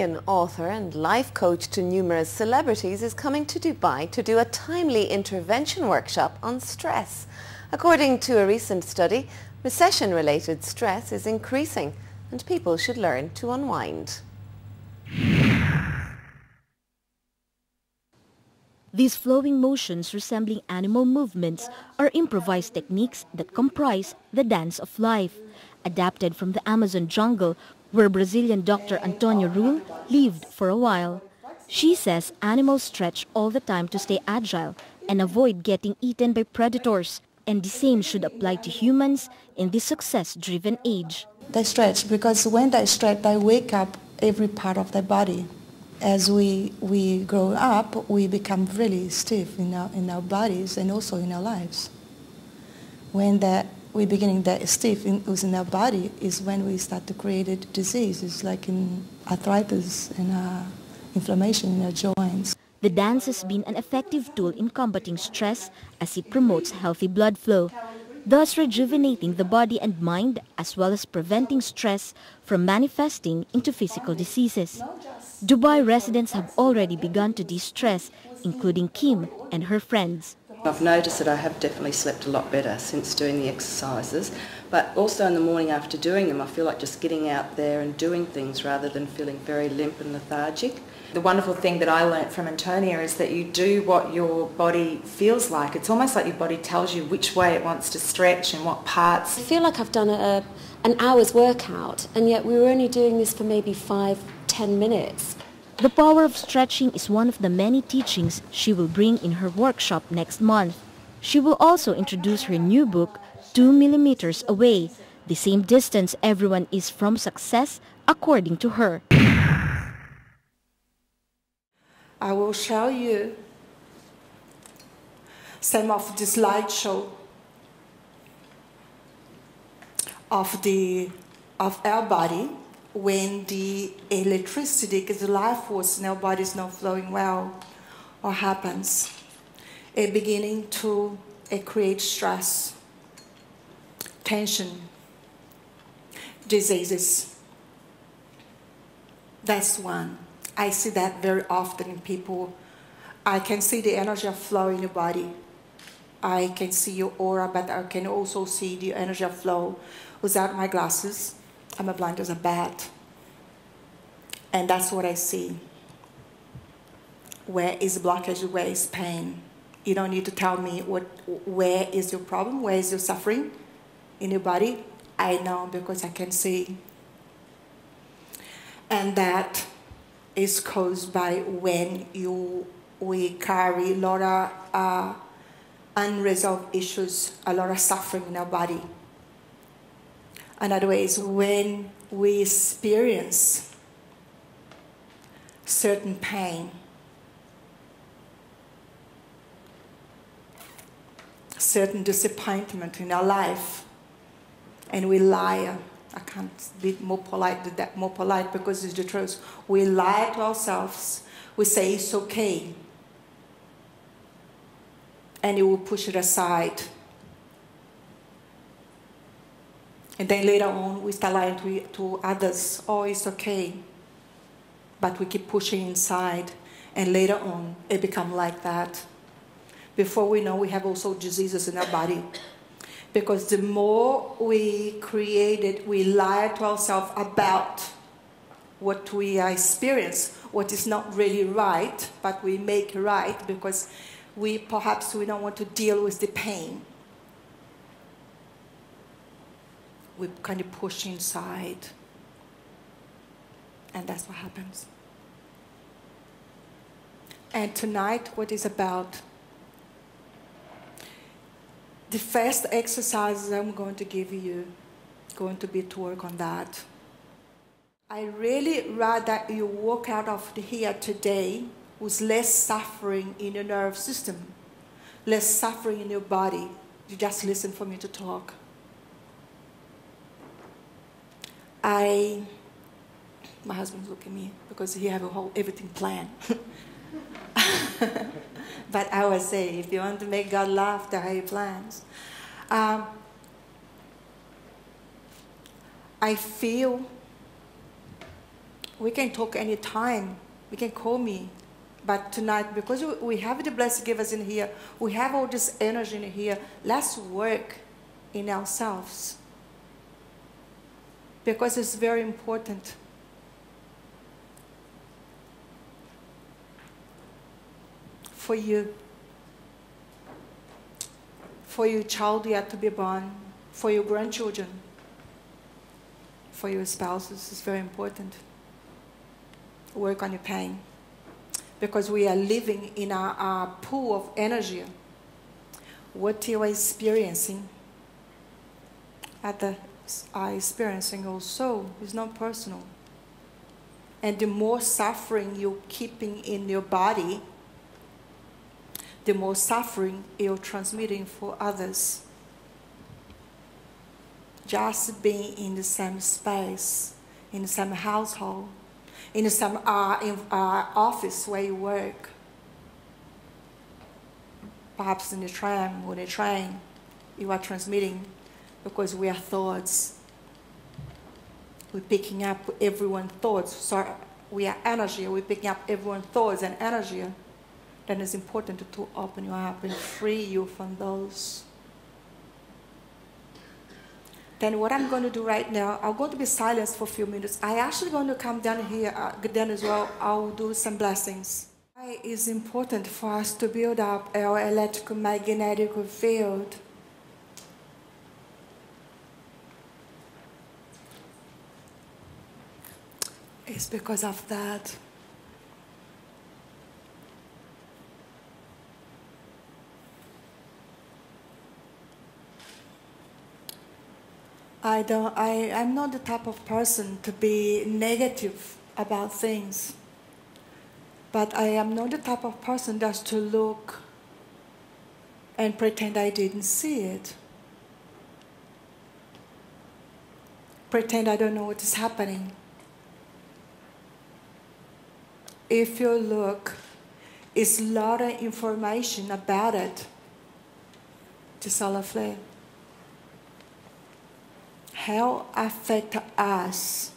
Australian author and life coach to numerous celebrities is coming to Dubai to do a timely intervention workshop on stress. According to a recent study, recession-related stress is increasing and people should learn to unwind. These flowing motions resembling animal movements are improvised techniques that comprise the dance of life, adapted from the Amazon jungle where Brazilian Dr. Antonia Ruhl lived for a while. She says animals stretch all the time to stay agile and avoid getting eaten by predators, and the same should apply to humans in this success-driven age. They stretch because when they stretch, they wake up every part of their body. As we grow up, we become really stiff in our bodies and also in our lives. When we're beginning that stiff within our body is when we start to create diseases like in arthritis and inflammation in our joints. The dance has been an effective tool in combating stress as it promotes healthy blood flow, thus rejuvenating the body and mind as well as preventing stress from manifesting into physical diseases. Dubai residents have already begun to de-stress, including Kim and her friends. I've noticed that I have definitely slept a lot better since doing the exercises, but also in the morning after doing them I feel like just getting out there and doing things rather than feeling very limp and lethargic. The wonderful thing that I learnt from Antonia is that you do what your body feels like. It's almost like your body tells you which way it wants to stretch and what parts. I feel like I've done an hour's workout, and yet we were only doing this for maybe 5-10 minutes. The power of stretching is one of the many teachings she will bring in her workshop next month. She will also introduce her new book, 2 millimeters Away, the same distance everyone is from success, according to her. I will show you some of the slideshow of our body when the electricity, because the life force in our body is not flowing well, what happens? It beginning to create stress, tension, diseases. That's one. I see that very often in people. I can see the energy of flow in your body. I can see your aura, but I can also see the energy of flow without my glasses. I'm as blind as a bat. And that's what I see. Where is blockage? Where is pain? You don't need to tell me where is your problem, where is your suffering in your body. I know because I can see. And that is caused by when we carry a lot of unresolved issues, a lot of suffering in our body. Another way is when we experience certain pain, certain disappointment in our life, and we lie. I can't be more polite than that, more polite because it's the truth. We lie to ourselves. We say it's okay. And you will push it aside. And then later on, we start lying to others. Oh, it's okay. But we keep pushing inside. And later on, it becomes like that. Before we know, we have also diseases in our body. Because the more we lie to ourselves about what we experience, what is not really right, but we make right because perhaps we don't want to deal with the pain. We kind of push inside. And that's what happens. And tonight, what is about? The first exercises I'm going to give you going to be to work on that. I really rather you walk out of here today with less suffering in your nerve system, less suffering in your body. You just listen for me to talk. My husband's looking at me because he have everything planned. But I would say, if you want to make God laugh, that's how he plans. I feel We can talk anytime. You can call me. But tonight, because we have the blessed givers in here, we have all this energy in here, let's work in ourselves. Because it's very important. For you, for your child yet to be born, for your grandchildren, for your spouses, it's very important. Work on your pain. Because we are living in a pool of energy. What you are experiencing, others are experiencing also, is not personal. And the more suffering you're keeping in your body, the more suffering you're transmitting for others. Just being in the same space, in the same household, in the same office where you work, perhaps in the tram or the train, you are transmitting, because we are thoughts. We're picking up everyone's thoughts. So we are energy. We're picking up everyone's thoughts and energy. Then it's important to open you up and free you from those. Then what I'm going to do right now, I'm going to be silent for a few minutes. I'm actually going to come down here, then as well, I'll do some blessings. It is important for us to build up our electromagnetic field. It's because of that. I'm not the type of person to be negative about things. But I am not the type of person just to look and pretend I didn't see it. Pretend I don't know what is happening. If you look, it's a lot of information about it. Just all of it. How affect us?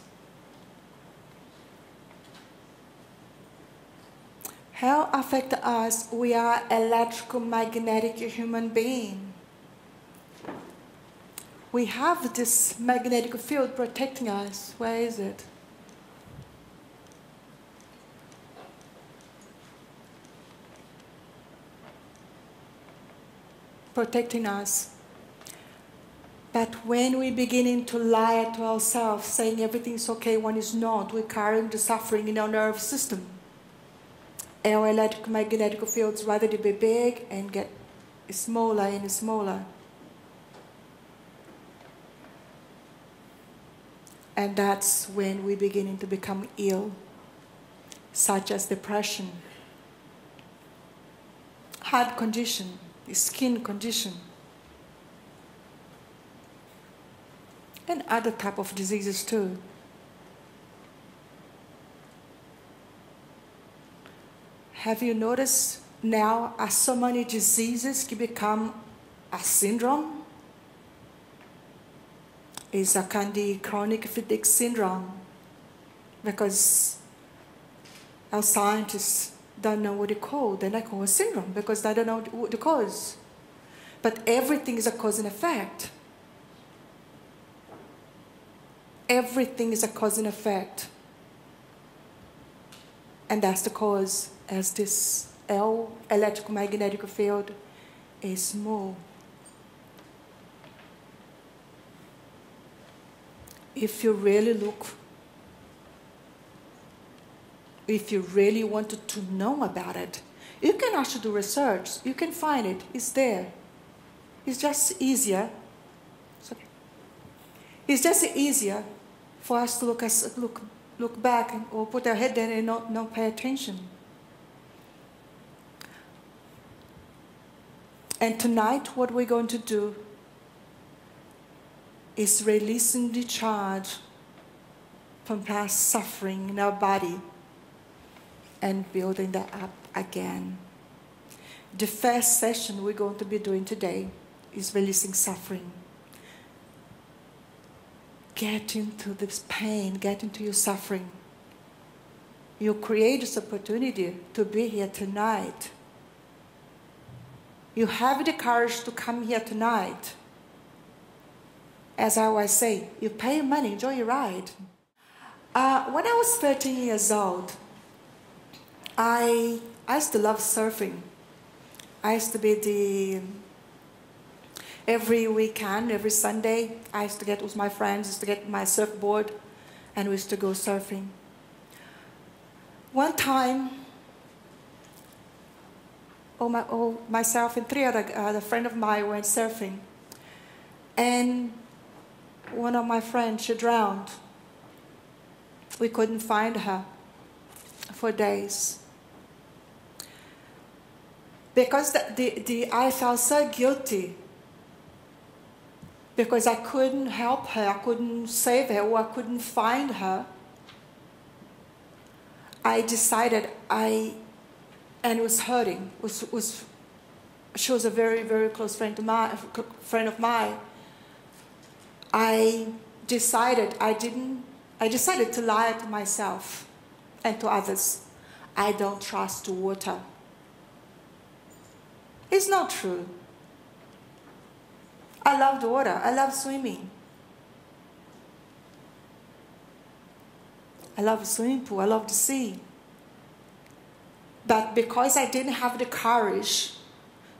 How affect us? We are electromagnetic human being. We have this magnetic field protecting us. Where is it? Protecting us. But when we're beginning to lie to ourselves, saying everything's okay when it's not, we're carrying the suffering in our nerve system. Our electromagnetic fields rather to be big and get smaller and smaller. And that's when we're beginning to become ill, such as depression, heart condition, skin condition, and other type of diseases too. Have you noticed now so many diseases can become a syndrome? It's a kind of chronic fatigue syndrome, because our scientists don't know what it called. Then I call it syndrome because they don't know what the cause. But everything is a cause and effect. Everything is a cause and effect. And that's the cause, as this electromagnetic field is small. If you really look, if you really wanted to know about it, you can actually do research. You can find it. It's there. It's just easier. It's just easier for us to look back or put our head down and not pay attention. And tonight, what we're going to do is releasing the charge from past suffering in our body and building that up again. The first session we're going to be doing today is releasing suffering. Get into this pain, get into your suffering. You create this opportunity to be here tonight. You have the courage to come here tonight. As I always say, you pay money, enjoy your ride. When I was 13 years old, I used to love surfing. I used to be every weekend, every Sunday, I used to get with my friends, used to get my surfboard, and we used to go surfing. One time, myself and three other friends of mine went surfing, and one of my friends, she drowned. We couldn't find her for days. Because I felt so guilty because I couldn't help her, I couldn't save her, or I couldn't find her. I decided and it was hurting. She was a very, very close friend of mine. I decided to lie to myself and to others. I don't trust water. It's not true. I love the water. I love swimming. I love the swimming pool. I love the sea. But because I didn't have the courage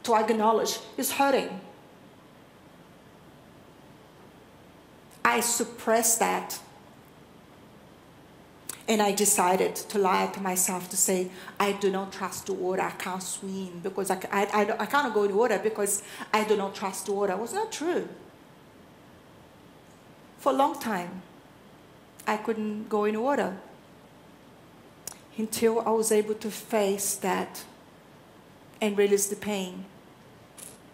to acknowledge it's hurting, I suppressed that. And I decided to lie to myself to say, I do not trust the water, I can't swim because I can't go in the water because I do not trust the water. It was not true. For a long time, I couldn't go in the water until I was able to face that and release the pain.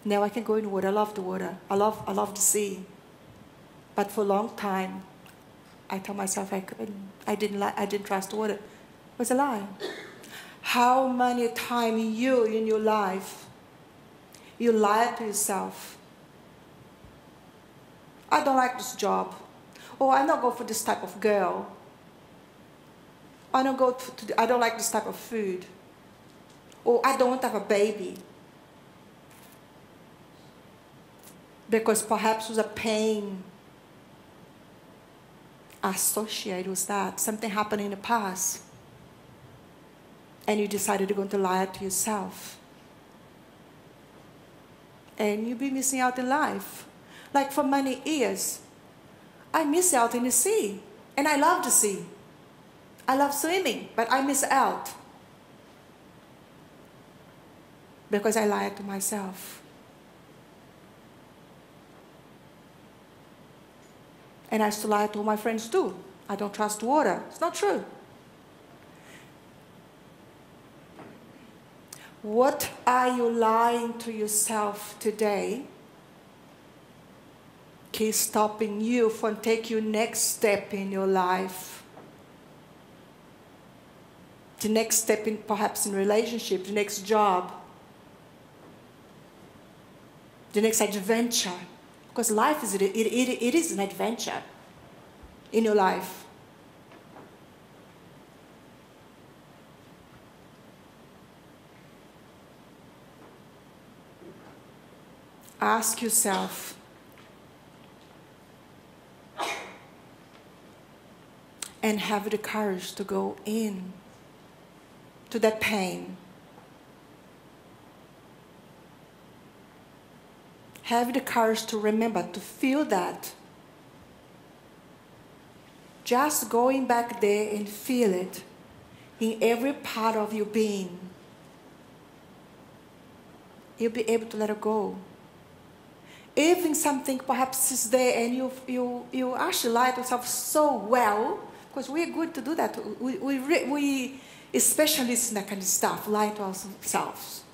Now I can go in the water. I love the water. I love the sea. But for a long time, I told myself I couldn't. I didn't trust the water. It was a lie. How many times you in your life, you lied to yourself? I don't like this job. Or I'm not going for this type of girl. I don't like this type of food. Or I don't want to have a baby. Because perhaps it was a pain associated with that. Something happened in the past. And you decided you're going to lie to yourself. And you'll be missing out in life. Like for many years, I miss out in the sea. And I love the sea. I love swimming, but I miss out. Because I lied to myself. And I used to lie to my friends too. I don't trust water. It's not true. What are you lying to yourself today? Keep stopping you from taking your next step in your life. The next step in perhaps in relationship, the next job, the next adventure. Because life is it is an adventure in your life. Ask yourself, and have the courage to go in to that pain. Have the courage to remember, to feel that. Just going back there and feel it in every part of your being. You'll be able to let it go. Even something perhaps is there and you actually lie to yourself so well, because we're good to do that. We specialists in that kind of stuff, lie to ourselves.